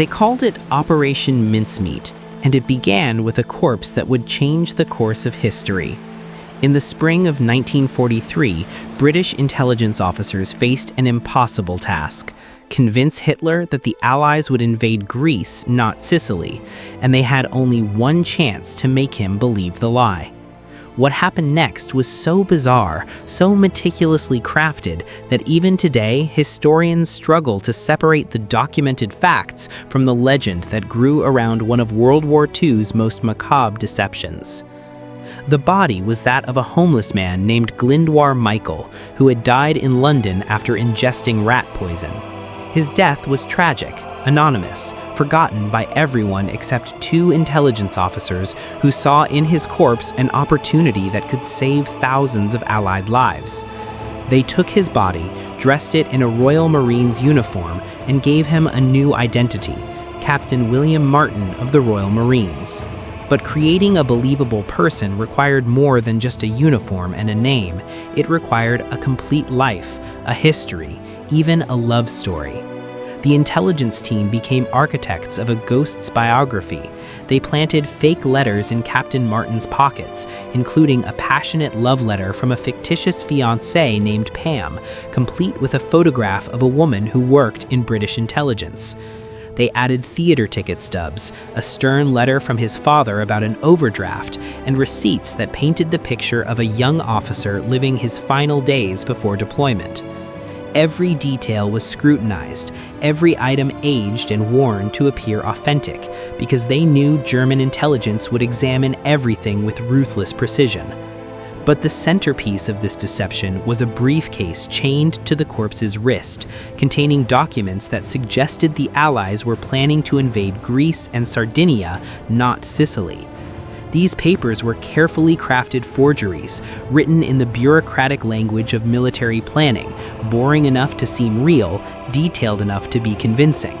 They called it Operation Mincemeat, and it began with a corpse that would change the course of history. In the spring of 1943, British intelligence officers faced an impossible task: convince Hitler that the Allies would invade Greece, not Sicily, and they had only one chance to make him believe the lie. What happened next was so bizarre, so meticulously crafted, that even today, historians struggle to separate the documented facts from the legend that grew around one of World War II's most macabre deceptions. The body was that of a homeless man named Glyndwr Michael, who had died in London after ingesting rat poison. His death was tragic, anonymous, forgotten by everyone except two intelligence officers who saw in his corpse an opportunity that could save thousands of Allied lives. They took his body, dressed it in a Royal Marines uniform, and gave him a new identity: Captain William Martin of the Royal Marines. But creating a believable person required more than just a uniform and a name. It required a complete life, a history, even a love story. The intelligence team became architects of a ghost's biography. They planted fake letters in Captain Martin's pockets, including a passionate love letter from a fictitious fiancée named Pam, complete with a photograph of a woman who worked in British intelligence. They added theater ticket stubs, a stern letter from his father about an overdraft, and receipts that painted the picture of a young officer living his final days before deployment. Every detail was scrutinized, every item aged and worn to appear authentic, because they knew German intelligence would examine everything with ruthless precision. But the centerpiece of this deception was a briefcase chained to the corpse's wrist, containing documents that suggested the Allies were planning to invade Greece and Sardinia, not Sicily. These papers were carefully crafted forgeries, written in the bureaucratic language of military planning, boring enough to seem real, detailed enough to be convincing.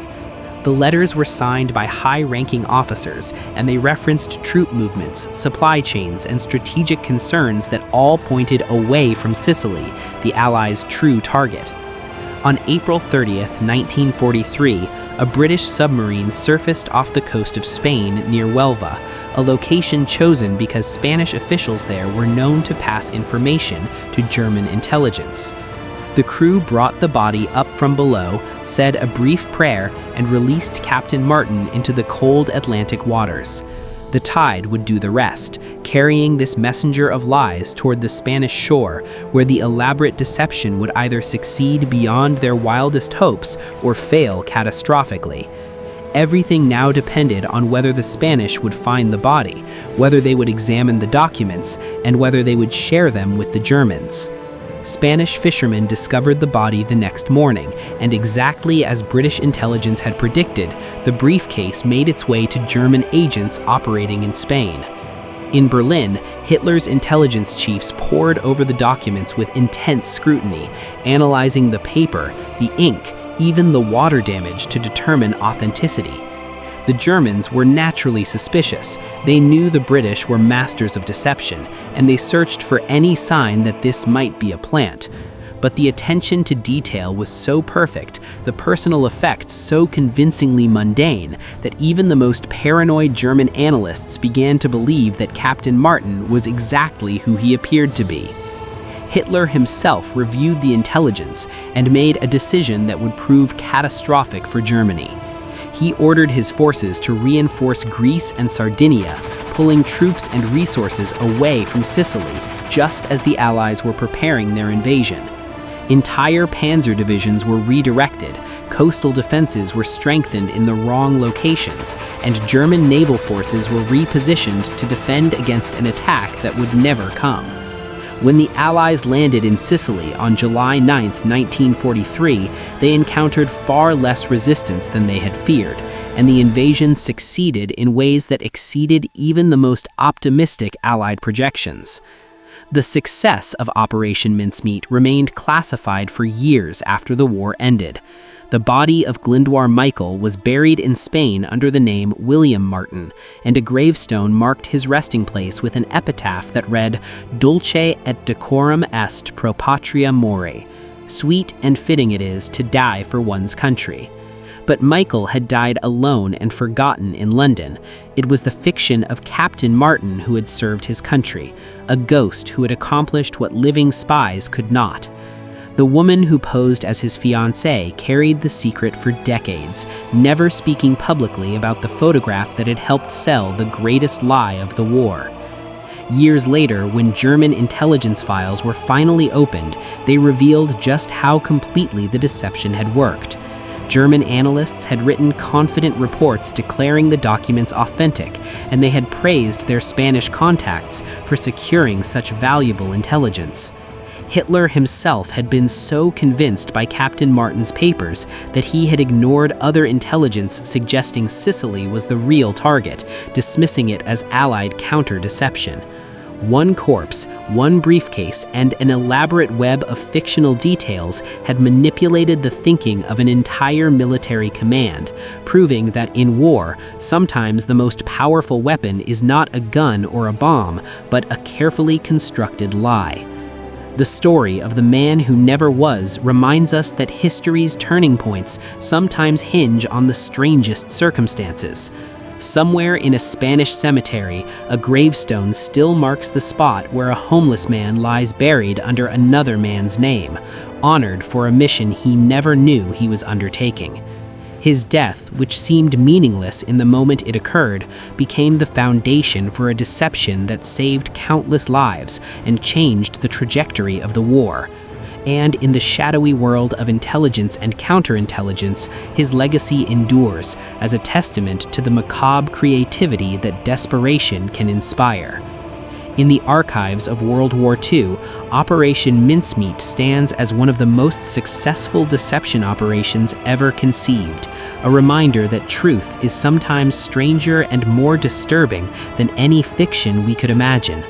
The letters were signed by high-ranking officers, and they referenced troop movements, supply chains, and strategic concerns that all pointed away from Sicily, the Allies' true target. On April 30th, 1943, a British submarine surfaced off the coast of Spain near Huelva, a location chosen because Spanish officials there were known to pass information to German intelligence. The crew brought the body up from below, said a brief prayer, and released Captain Martin into the cold Atlantic waters. The tide would do the rest, carrying this messenger of lies toward the Spanish shore, where the elaborate deception would either succeed beyond their wildest hopes or fail catastrophically. Everything now depended on whether the Spanish would find the body, whether they would examine the documents, and whether they would share them with the Germans. Spanish fishermen discovered the body the next morning, and exactly as British intelligence had predicted, the briefcase made its way to German agents operating in Spain. In Berlin, Hitler's intelligence chiefs pored over the documents with intense scrutiny, analyzing the paper, the ink, even the water damage to determine authenticity. The Germans were naturally suspicious. They knew the British were masters of deception, and they searched for any sign that this might be a plant. But the attention to detail was so perfect, the personal effects so convincingly mundane, that even the most paranoid German analysts began to believe that Captain Martin was exactly who he appeared to be. Hitler himself reviewed the intelligence and made a decision that would prove catastrophic for Germany. He ordered his forces to reinforce Greece and Sardinia, pulling troops and resources away from Sicily, just as the Allies were preparing their invasion. Entire panzer divisions were redirected, coastal defenses were strengthened in the wrong locations, and German naval forces were repositioned to defend against an attack that would never come. When the Allies landed in Sicily on July 9, 1943, they encountered far less resistance than they had feared, and the invasion succeeded in ways that exceeded even the most optimistic Allied projections. The success of Operation Mincemeat remained classified for years after the war ended. The body of Glyndwr Michael was buried in Spain under the name William Martin, and a gravestone marked his resting place with an epitaph that read, "Dulce et decorum est pro patria more." Sweet and fitting it is to die for one's country. But Michael had died alone and forgotten in London. It was the fiction of Captain Martin who had served his country, a ghost who had accomplished what living spies could not. The woman who posed as his fiancée carried the secret for decades, never speaking publicly about the photograph that had helped sell the greatest lie of the war. Years later, when German intelligence files were finally opened, they revealed just how completely the deception had worked. German analysts had written confident reports declaring the documents authentic, and they had praised their Spanish contacts for securing such valuable intelligence. Hitler himself had been so convinced by Captain Martin's papers that he had ignored other intelligence suggesting Sicily was the real target, dismissing it as Allied counter-deception. One corpse, one briefcase, and an elaborate web of fictional details had manipulated the thinking of an entire military command, proving that in war, sometimes the most powerful weapon is not a gun or a bomb, but a carefully constructed lie. The story of the man who never was reminds us that history's turning points sometimes hinge on the strangest circumstances. Somewhere in a Spanish cemetery, a gravestone still marks the spot where a homeless man lies buried under another man's name, honored for a mission he never knew he was undertaking. His death, which seemed meaningless in the moment it occurred, became the foundation for a deception that saved countless lives and changed the trajectory of the war. And in the shadowy world of intelligence and counterintelligence, his legacy endures as a testament to the macabre creativity that desperation can inspire. In the archives of World War II, Operation Mincemeat stands as one of the most successful deception operations ever conceived, a reminder that truth is sometimes stranger and more disturbing than any fiction we could imagine.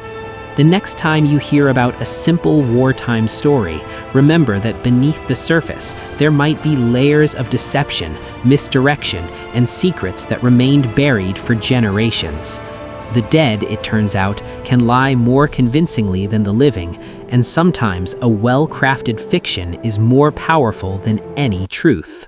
The next time you hear about a simple wartime story, remember that beneath the surface, there might be layers of deception, misdirection, and secrets that remained buried for generations. The dead, it turns out, can lie more convincingly than the living, and sometimes a well-crafted fiction is more powerful than any truth.